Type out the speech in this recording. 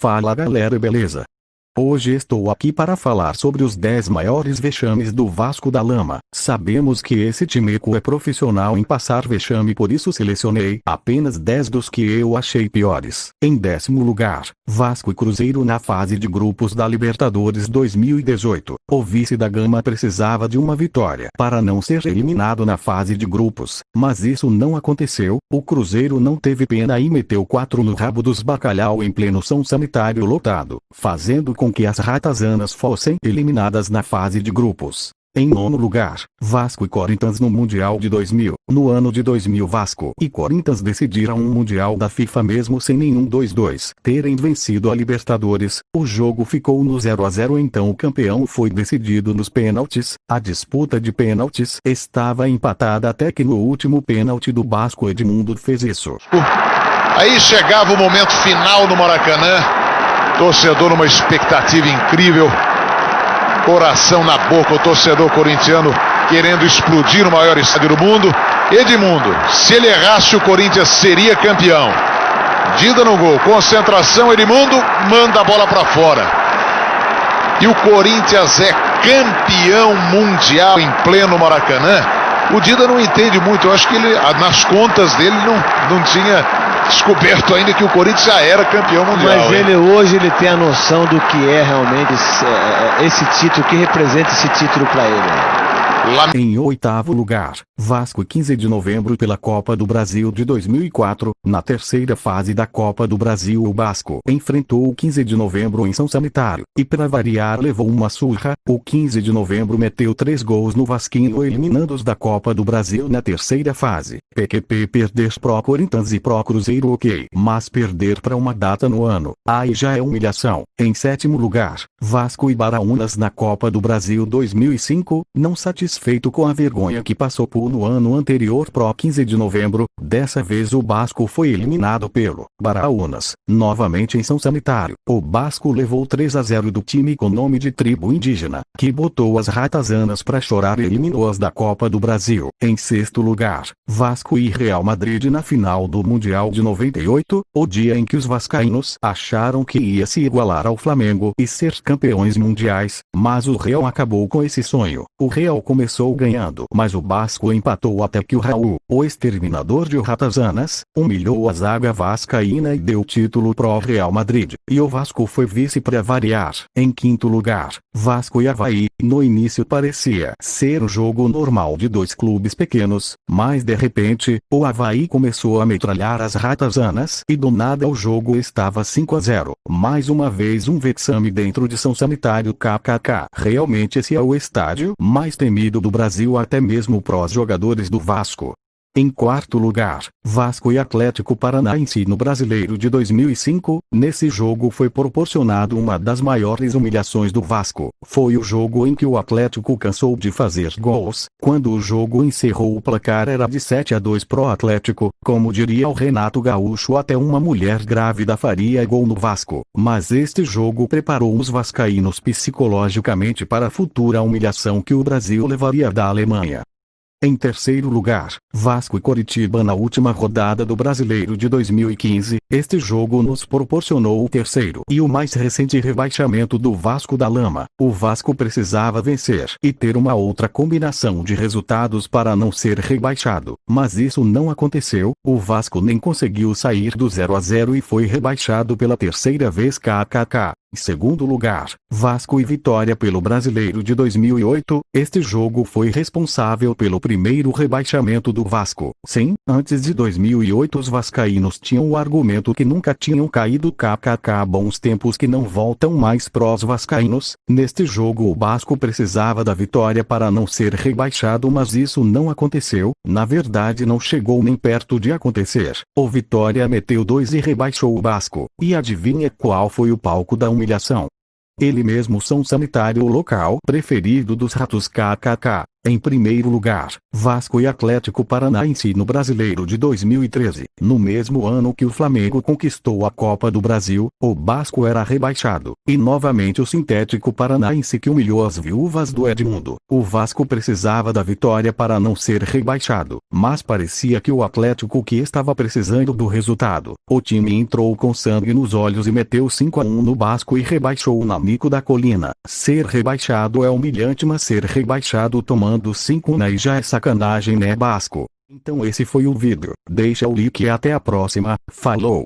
Fala galera, beleza? Hoje estou aqui para falar sobre os 10 maiores vexames do Vasco da Gama. Sabemos que esse timeco é profissional em passar vexame, por isso selecionei apenas 10 dos que eu achei piores. Em 10º lugar, Vasco e Cruzeiro na fase de grupos da Libertadores 2018. O vice da Gama precisava de uma vitória para não ser eliminado na fase de grupos, mas isso não aconteceu. O Cruzeiro não teve pena e meteu 4 no rabo dos bacalhau em pleno São Sanitário lotado, fazendo com que as ratazanas fossem eliminadas na fase de grupos. Em 9º lugar, Vasco e Corinthians no Mundial de 2000. No ano de 2000, Vasco e Corinthians decidiram um Mundial da FIFA mesmo sem nenhum dos dois terem vencido a Libertadores. O jogo ficou no 0-0, então o campeão foi decidido nos pênaltis. A disputa de pênaltis estava empatada até que no último pênalti do Vasco, Edmundo fez isso. Aí chegava o momento final no Maracanã. Torcedor numa expectativa incrível, coração na boca, o torcedor corintiano querendo explodir o maior estádio do mundo. Edmundo, se ele errasse, o Corinthians seria campeão. Dida no gol, concentração, Edmundo manda a bola para fora. E o Corinthians é campeão mundial em pleno Maracanã. O Dida não entende muito, eu acho que ele, nas contas dele, não tinha descoberto ainda que o Corinthians já era campeão mundial. Mas hoje ele tem a noção do que é realmente esse título, que representa esse título para ele. Em 8º lugar, Vasco 15 de novembro pela Copa do Brasil de 2004. Na terceira fase da Copa do Brasil, o Vasco enfrentou o 15 de novembro em São Sanitário, e para variar levou uma surra. O 15 de novembro meteu 3 gols no Vasquinho, eliminando-os da Copa do Brasil na terceira fase. PQP perder pro Corinthians e pro Cruzeiro, ok, mas perder para uma data no ano, aí já é humilhação. Em 7º lugar, Vasco e Baraunas na Copa do Brasil 2005. Não satisfeito com a vergonha que passou por no ano anterior pro 15 de novembro, dessa vez o Vasco foi eliminado pelo Baraunas, novamente em São Sanitário. O Vasco levou 3-0 do time com nome de tribo indígena, que botou as ratazanas pra chorar e eliminou-as da Copa do Brasil. Em 6º lugar, Vasco e Real Madrid na final do Mundial de 98, o dia em que os vascaínos acharam que ia se igualar ao Flamengo e ser campeões mundiais, mas o Real acabou com esse sonho. O Real começou ganhando, mas o Vasco empatou até que o Raul, o exterminador de ratazanas, humilhou a zaga vascaína e deu o título pro Real Madrid, e o Vasco foi vice para variar. Em 5º lugar, Vasco e Avaí. No início parecia ser um jogo normal de dois clubes pequenos, mas de repente, o Avaí começou a metralhar as ratazanas e do nada o jogo estava 5-0. Mais uma vez um vexame dentro de São Sanitário, kkk. Realmente esse é o estádio mais temido do Brasil, até mesmo pros jogadores do Vasco. Em 4º lugar, Vasco e Atlético Paranaense no Brasileiro de 2005. Nesse jogo foi proporcionado uma das maiores humilhações do Vasco. Foi o jogo em que o Atlético cansou de fazer gols. Quando o jogo encerrou, o placar era de 7-2 pro Atlético. Como diria o Renato Gaúcho, até uma mulher grávida faria gol no Vasco. Mas este jogo preparou os vascaínos psicologicamente para a futura humilhação que o Brasil levaria da Alemanha. Em 3º lugar, Vasco e Coritiba na última rodada do Brasileiro de 2015. Este jogo nos proporcionou o terceiro e o mais recente rebaixamento do Vasco da Gama. O Vasco precisava vencer e ter uma outra combinação de resultados para não ser rebaixado, mas isso não aconteceu. O Vasco nem conseguiu sair do 0-0 e foi rebaixado pela terceira vez, kkk. Em 2º lugar, Vasco e Vitória pelo Brasileiro de 2008. Este jogo foi responsável pelo primeiro rebaixamento do Vasco. Sim, antes de 2008 os vascaínos tinham o argumento que nunca tinham caído, kkk. Bons tempos que não voltam mais pros vascaínos. Neste jogo o Vasco precisava da vitória para não ser rebaixado, mas isso não aconteceu. Na verdade não chegou nem perto de acontecer. O Vitória meteu 2 e rebaixou o Vasco. E adivinha qual foi o palco da humilhação? Ele mesmo, São Sanitário, o local preferido dos ratos, kkk. Em primeiro lugar, Vasco e Atlético Paranaense no Brasileiro de 2013. No mesmo ano que o Flamengo conquistou a Copa do Brasil, o Vasco era rebaixado. E novamente o sintético paranaense que humilhou as viúvas do Edmundo. O Vasco precisava da vitória para não ser rebaixado, mas parecia que o Atlético que estava precisando do resultado. O time entrou com sangue nos olhos e meteu 5-1 no Vasco e rebaixou o Nanico da Colina. Ser rebaixado é humilhante, mas ser rebaixado tomando 5 aí já é sacanagem, né, Vasco? Então esse foi o vídeo. Deixa o like e até a próxima. Falou!